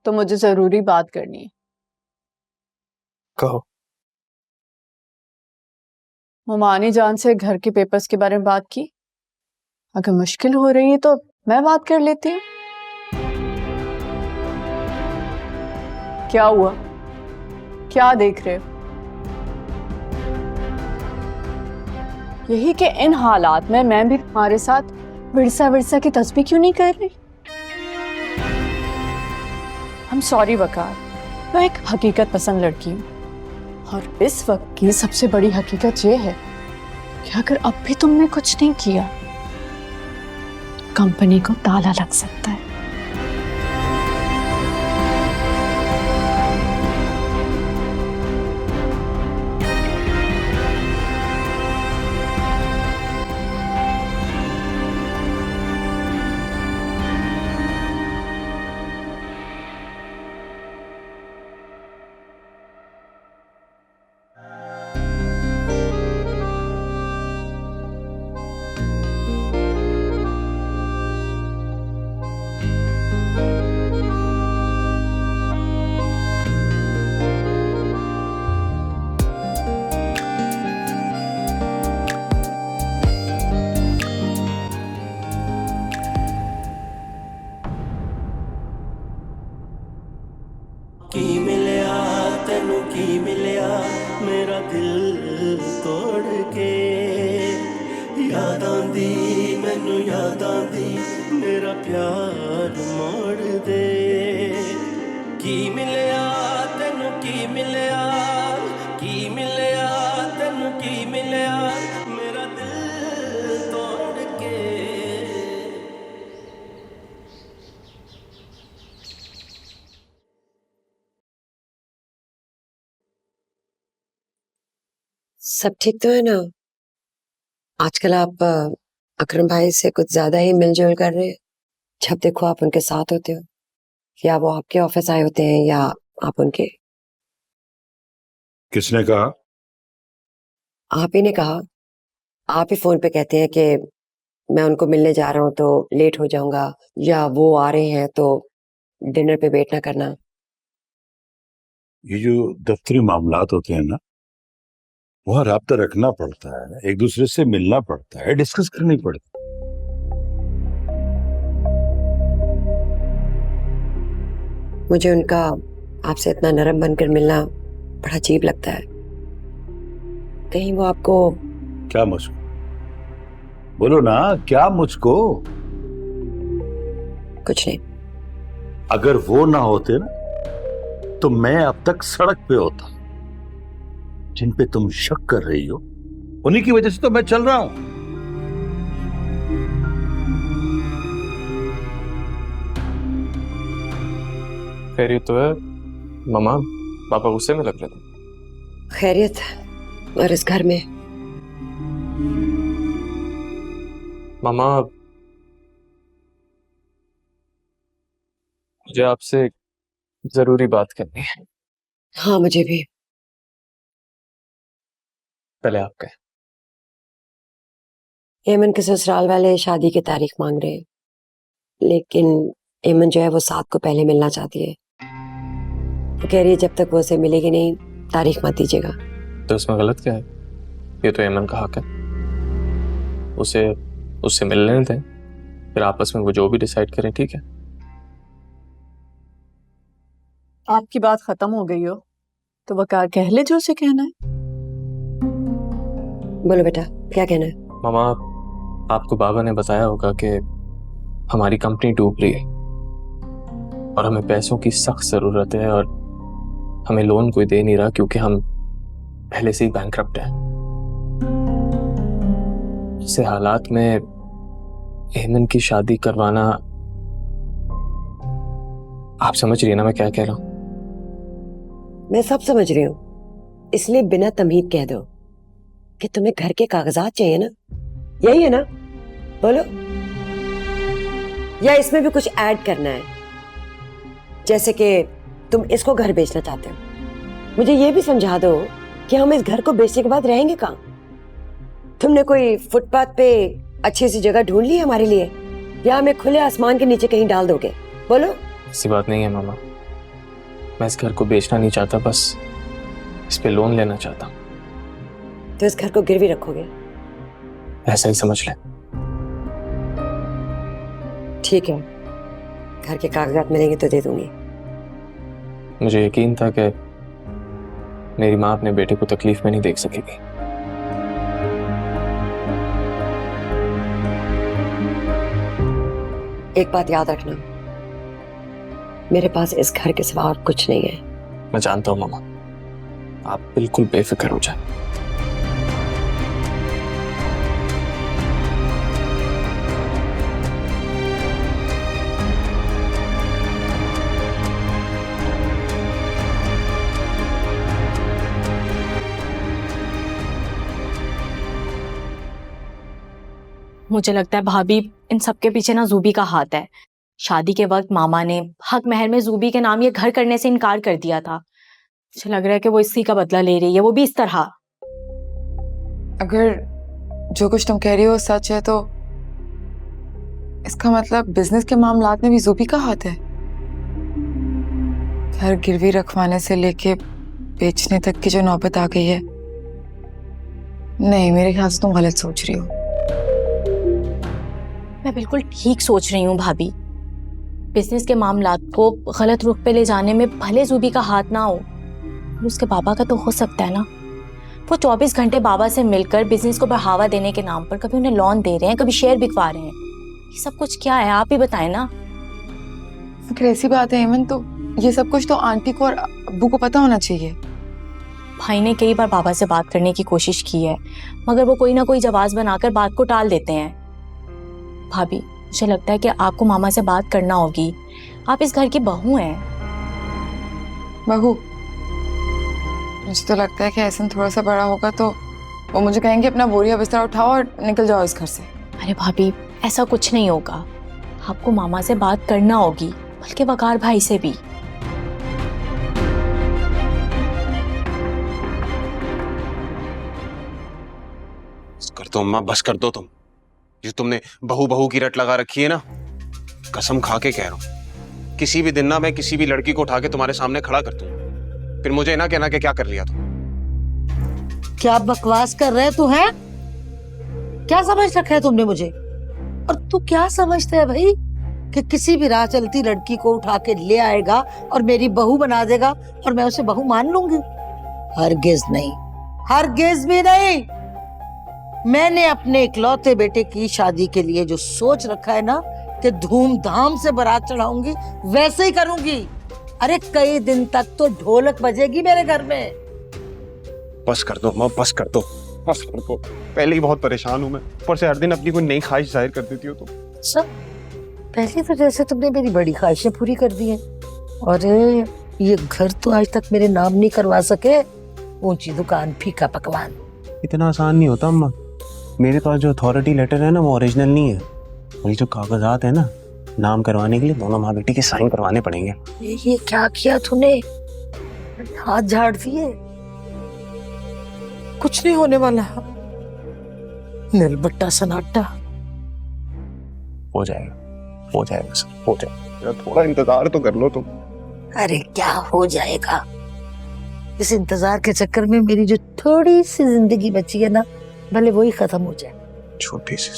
तो मुझे जरूरी बात करनी है। कहो। मुमानी जान से घर के पेपर्स के बारे में बात की। अगर मुश्किल हो रही है तो मैं बात कर लेती हूँ। क्या हुआ, क्या देख रहे हो? यही कि इन हालात में मैं भी तुम्हारे साथ विरसा विरसा की तस्बीह क्यों नहीं कर रही? I'm sorry वकार, मैं एक हकीकत पसंद लड़की हूँ और इस वक्त की सबसे बड़ी हकीकत ये है कि अगर अब भी तुमने कुछ नहीं किया कंपनी को ताला लग सकता है। की मिलिया तेनू की मिलिया मेरा दिल तोड़ के, याद आंदी मैनू याद आंदी मेरा प्यार मोड़ दे। की मिलिया तेनू की मिलिया, की मिलिया तेनू की मिलिया मेरा दिल तोड़ के। सब ठीक तो है ना? आजकल आप अकरम भाई से कुछ ज्यादा ही मिलजुल कर रहे हैं। जब देखो आप उनके साथ होते हो, या वो आपके ऑफिस आए होते हैं या आप उनके। किसने कहा? आप ही ने कहा। आप ही फोन पे कहते हैं कि मैं उनको मिलने जा रहा हूँ तो लेट हो जाऊंगा, या वो आ रहे हैं तो डिनर पे वेट ना करना। ये जो दफ्तरी मामलात होते हैं ना, वहाँ राब्ता रखना पड़ता है, एक दूसरे से मिलना पड़ता है, डिस्कस करनी पड़ती है। मुझे उनका आपसे इतना नरम बनकर मिलना बड़ा अजीब लगता है। कहीं वो आपको। क्या मुझको? बोलो ना, क्या मुझको? कुछ नहीं। अगर वो ना होते ना तो मैं अब तक सड़क पे होता। जिन पे तुम शक कर रही हो उन्हीं की वजह से तो मैं चल रहा हूं। खैरियत तो है मामा? पापा गुस्से में लग रहे थे। खैरियत? और इस घर में मामा, मुझे आपसे जरूरी बात करनी है। हाँ, मुझे भी। पहले आप कहें। एमन के ससुराल वाले शादी की तारीख मांग रहे हैं, लेकिन एमन जो है वो साथ को पहले मिलना चाहती है। वो कह रही है जब तक वो उसे मिलेगी नहीं तारीख मत दीजिएगा। तो इसमें गलत क्या है? ये तो एमन का हक है। उसे उससे मिलने दें, फिर आपस में वो जो भी डिसाइड करें। ठीक है? आपकी बात खत्म हो गई हो तो वकार कह ले जो उसे कहना है। बोलो बेटा, क्या कहना है? मामा, आपको बाबा ने बताया होगा कि हमारी कंपनी डूब रही है और हमें पैसों की सख्त जरूरत है, और हमें लोन कोई दे नहीं रहा क्योंकि हम पहले से ही बैंकरप्ट हैं। ऐसे हालात में एमन की शादी करवाना, आप समझ रही है ना मैं क्या कह रहा हूं? मैं सब समझ रही हूँ, इसलिए बिना तमहीद कह दो कि तुम्हें घर के कागजात चाहिए ना? यही है ना? बोलो। या इसमें भी कुछ ऐड करना है, जैसे कि तुम इसको घर बेचना चाहते हो? मुझे ये भी समझा दो कि हम इस घर को बेचने के बाद रहेंगे कहाँ? तुमने कोई फुटपाथ पे अच्छी सी जगह ढूंढ ली है हमारे लिए, या हमें खुले आसमान के नीचे कहीं डाल दोगे? बोलो। ऐसी बात नहीं है मामा। मैं इस घर को बेचना नहीं चाहता, बस इस पे लोन लेना चाहता हूँ। तो इस घर को गिरवी रखोगे? ऐसा ही समझ लें। ठीक है, घर के कागजात मिलेंगे तो दे दूंगी। मुझे यकीन था कि मेरी माँ अपने बेटे को तकलीफ में नहीं देख सकेगी। एक बात याद रखना, मेरे पास इस घर के सिवा और कुछ नहीं है। मैं जानता हूँ मामा, आप बिल्कुल बेफिक्र हो जाए। मुझे लगता है भाभी इन सब के पीछे ना जूबी का हाथ है। शादी के वक्त मामा ने हक महर में जूबी के नाम ये घर करने से इनकार कर दिया था। मुझे लग रहा है कि वो इसी का बदला ले रही है, वो भी इस तरह। अगर जो कुछ तुम कह रही हो सच है तो इसका मतलब बिजनेस के मामलात में भी जूबी का हाथ है। घर गिरवी रखवाने से लेके बेचने तक की जो नौबत आ गई है, नहीं मेरे ख्याल से तुम गलत सोच रही हो। मैं बिल्कुल ठीक सोच रही हूँ भाभी। बिजनेस के मामलात को गलत रुख पे ले जाने में भले जूबी का हाथ ना हो, उसके बाबा का तो हो सकता है ना। वो 24 घंटे बाबा से मिलकर बिजनेस को बढ़ावा देने के नाम पर कभी उन्हें लोन दे रहे हैं, कभी शेयर बिकवा रहे हैं। ये सब कुछ क्या है, आप ही बताएं ना। अगर ऐसी बात है हेमंत, तो ये सब कुछ तो आंटी को और अब्बू को पता होना चाहिए। भाई ने कई बार बाबा से बात करने की कोशिश की है, मगर वो कोई ना कोई जवाब बनाकर बात को टाल देते हैं। भाभी, मुझे लगता है कि आपको मामा से बात करना होगी। आप इस घर की बहू हैं। बहू? मुझे तो लगता है कि ऐसा थोड़ा सा बड़ा होगा तो वो मुझे कहेंगे अपना बोरिया बिस्तर उठाओ और निकल जाओ इस घर से। अरे भाभी, ऐसा कुछ नहीं होगा। आपको मामा से बात करना होगी, बल्कि वकार भाई से भी। बस कर दो अम्मा, बस कर दो तुम। जो तुमने बहू बहू की रट लगा रखी है ना, कसम खा के कह रहा हूं, किसी भी दिन ना मैं किसी भी लड़की को उठा के तुम्हारे सामने खड़ा कर दूंगा, फिर मुझे ना कहना कि क्या कर लिया तुम। क्या बकवास कर रहे तू है? क्या समझ रखा है तुमने मुझे? और तू क्या समझता है भाई कि किसी भी राह चलती लड़की को उठा के ले आएगा और मेरी बहू बना देगा और मैं उसे बहू मान लूंगी? हरगिज नहीं, हरगिज भी नहीं। मैंने अपने इकलौते बेटे की शादी के लिए जो सोच रखा है ना कि धूमधाम से बारात चढ़ाऊंगी, वैसे ही करूंगी। अरे कई दिन तक तो ढोलक बजेगी मेरे घर में। बस कर दो अम्मा, बस कर दो, बस कर दो। पहले ही बहुत परेशान हूं मैं, ऊपर से हर दिन अपनी कोई नई ख्वाहिश जाहिर कर देती हो तुम। अच्छा, पहली तो जैसे तुमने मेरी बड़ी ख्वाहिशें पूरी कर दी हैं। अरे ये घर तो आज तक मेरे नाम नहीं करवा सके। ऊंची दुकान, फीका पकवान। इतना आसान नहीं होता अम्मा। मेरे पास जो अथॉरिटी लेटर है ना, वो ओरिजिनल नहीं है। और ये जो कागजात है ना, नाम करवाने के लिए दोनों माँ बेटी के साइन करवाने पड़ेंगे। ये क्या किया तूने? हाथ झाड़ दिए। कुछ नहीं होने वाला। निलबट्टा सन्नाटा। हो जाएगा, हो जाएगा सर, हो जाएगा। थोड़ा इंतजार तो कर लो तुम। अरे क्या हो जाएगा? इस इंतजार के चक्कर में मेरी जो थोड़ी सी जिंदगी बची है ना, भले वही खत्म हो जाए। छोटी सी